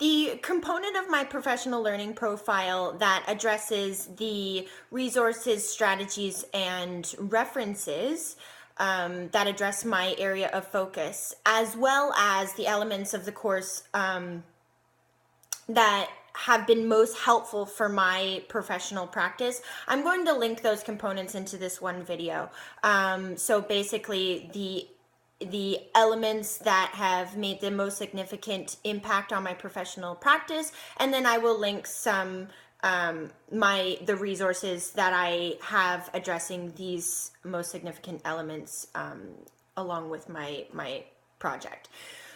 The component of my professional learning profile that addresses the resources, strategies, and references that address my area of focus, as well as the elements of the course that have been most helpful for my professional practice. I'm going to link those components into this one video. So basically, the elements that have made the most significant impact on my professional practice, and then I will link some the resources that I have addressing these most significant elements along with my project.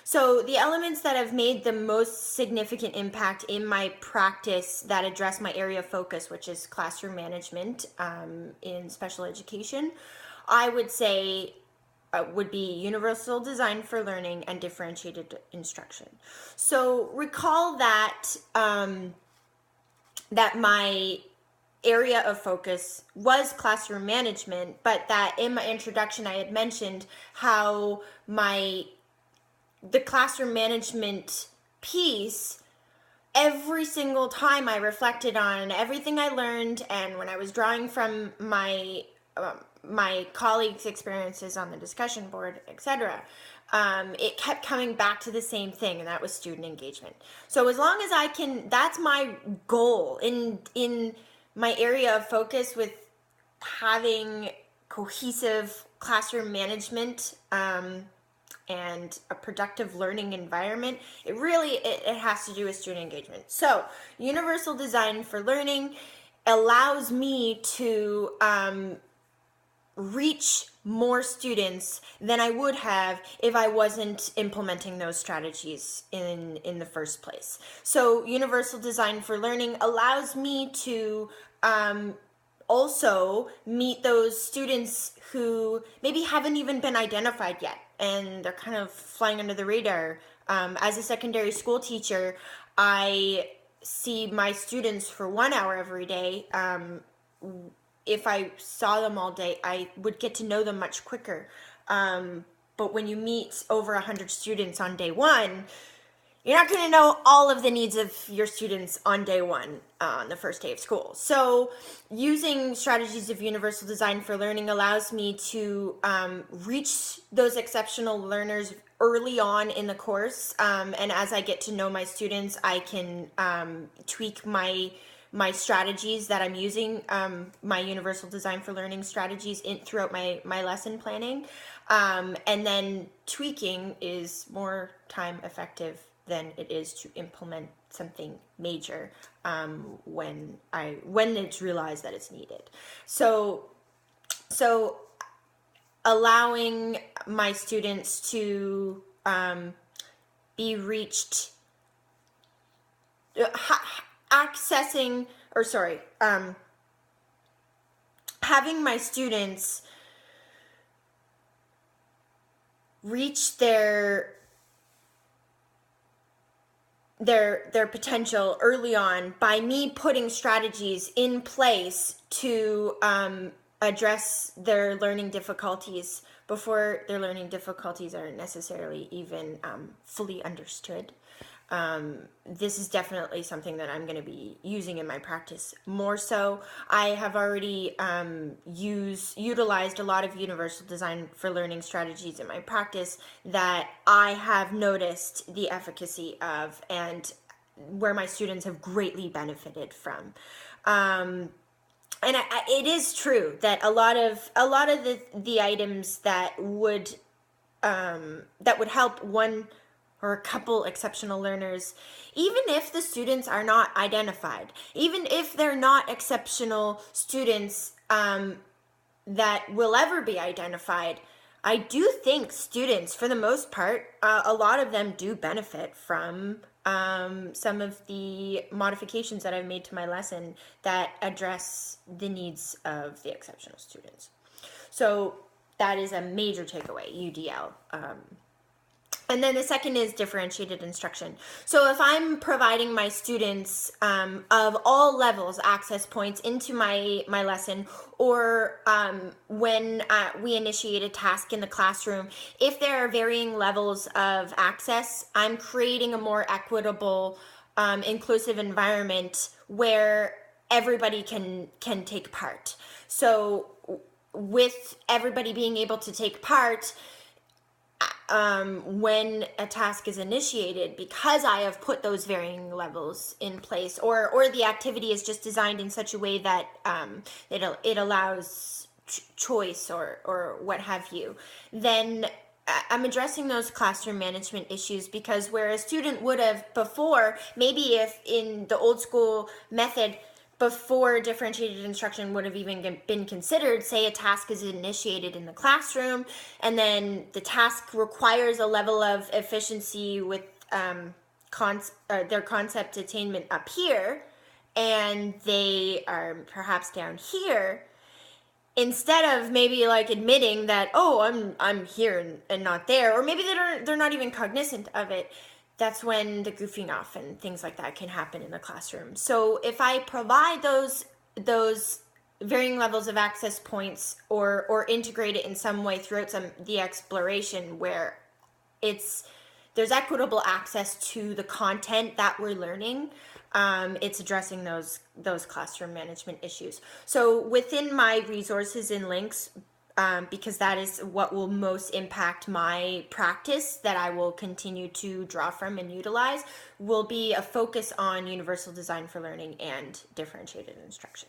So the elements that have made the most significant impact in my practice that address my area of focus, which is classroom management in special education, I would say would be universal design for learning and differentiated instruction. So recall that that my area of focus was classroom management, but that in my introduction I had mentioned how the classroom management piece, every single time I reflected on everything I learned, and when I was drawing from my colleagues' experiences on the discussion board, etc., it kept coming back to the same thing, and that was student engagement. So as long as I can, that's my goal in my area of focus with having cohesive classroom management and a productive learning environment. It has to do with student engagement. So universal design for learning allows me to reach more students than I would have if I wasn't implementing those strategies in the first place. So universal design for learning allows me to also meet those students who maybe haven't even been identified yet and they're kind of flying under the radar. As a secondary school teacher, I see my students for 1 hour every day. If I saw them all day, I would get to know them much quicker. But when you meet over 100 students on day one, you're not going to know all of the needs of your students on day one, on the first day of school. So using strategies of universal design for learning allows me to reach those exceptional learners early on in the course. And as I get to know my students, I can tweak my strategies that I'm using, my universal design for learning strategies throughout my lesson planning. And then tweaking is more time effective than it is to implement something major when it's realized that it's needed. So allowing my students to be reached, having my students reach their potential early on by me putting strategies in place to address their learning difficulties before their learning difficulties are necessarily even fully understood. This is definitely something that I'm going to be using in my practice more so. I have already utilized a lot of universal design for learning strategies in my practice that I have noticed the efficacy of and where my students have greatly benefited from. And it is true that a lot of the items that would help one or a couple exceptional learners, even if the students are not identified, even if they're not exceptional students that will ever be identified, I do think students, for the most part, a lot of them do benefit from some of the modifications that I've made to my lesson that address the needs of the exceptional students. So that is a major takeaway, UDL. And then the second is differentiated instruction. So if I'm providing my students of all levels access points into my lesson, or when we initiate a task in the classroom, if there are varying levels of access, I'm creating a more equitable, inclusive environment where everybody can take part. So with everybody being able to take part, when a task is initiated, because I have put those varying levels in place, or the activity is just designed in such a way that it allows choice, or what have you, then I'm addressing those classroom management issues. Because where a student would have before, maybe if in the old school method, before differentiated instruction would have even been considered, say a task is initiated in the classroom, and then the task requires a level of efficiency with their concept attainment up here, and they are perhaps down here. Instead of maybe like admitting that, oh, I'm here and not there, or maybe they're not even cognizant of it, that's when the goofing off and things like that can happen in the classroom. So if I provide those varying levels of access points, or integrate it in some way throughout the exploration, where there's equitable access to the content that we're learning, it's addressing those classroom management issues. So within my resources and links, because that is what will most impact my practice, that I will continue to draw from and utilize, will be a focus on universal design for learning and differentiated instruction.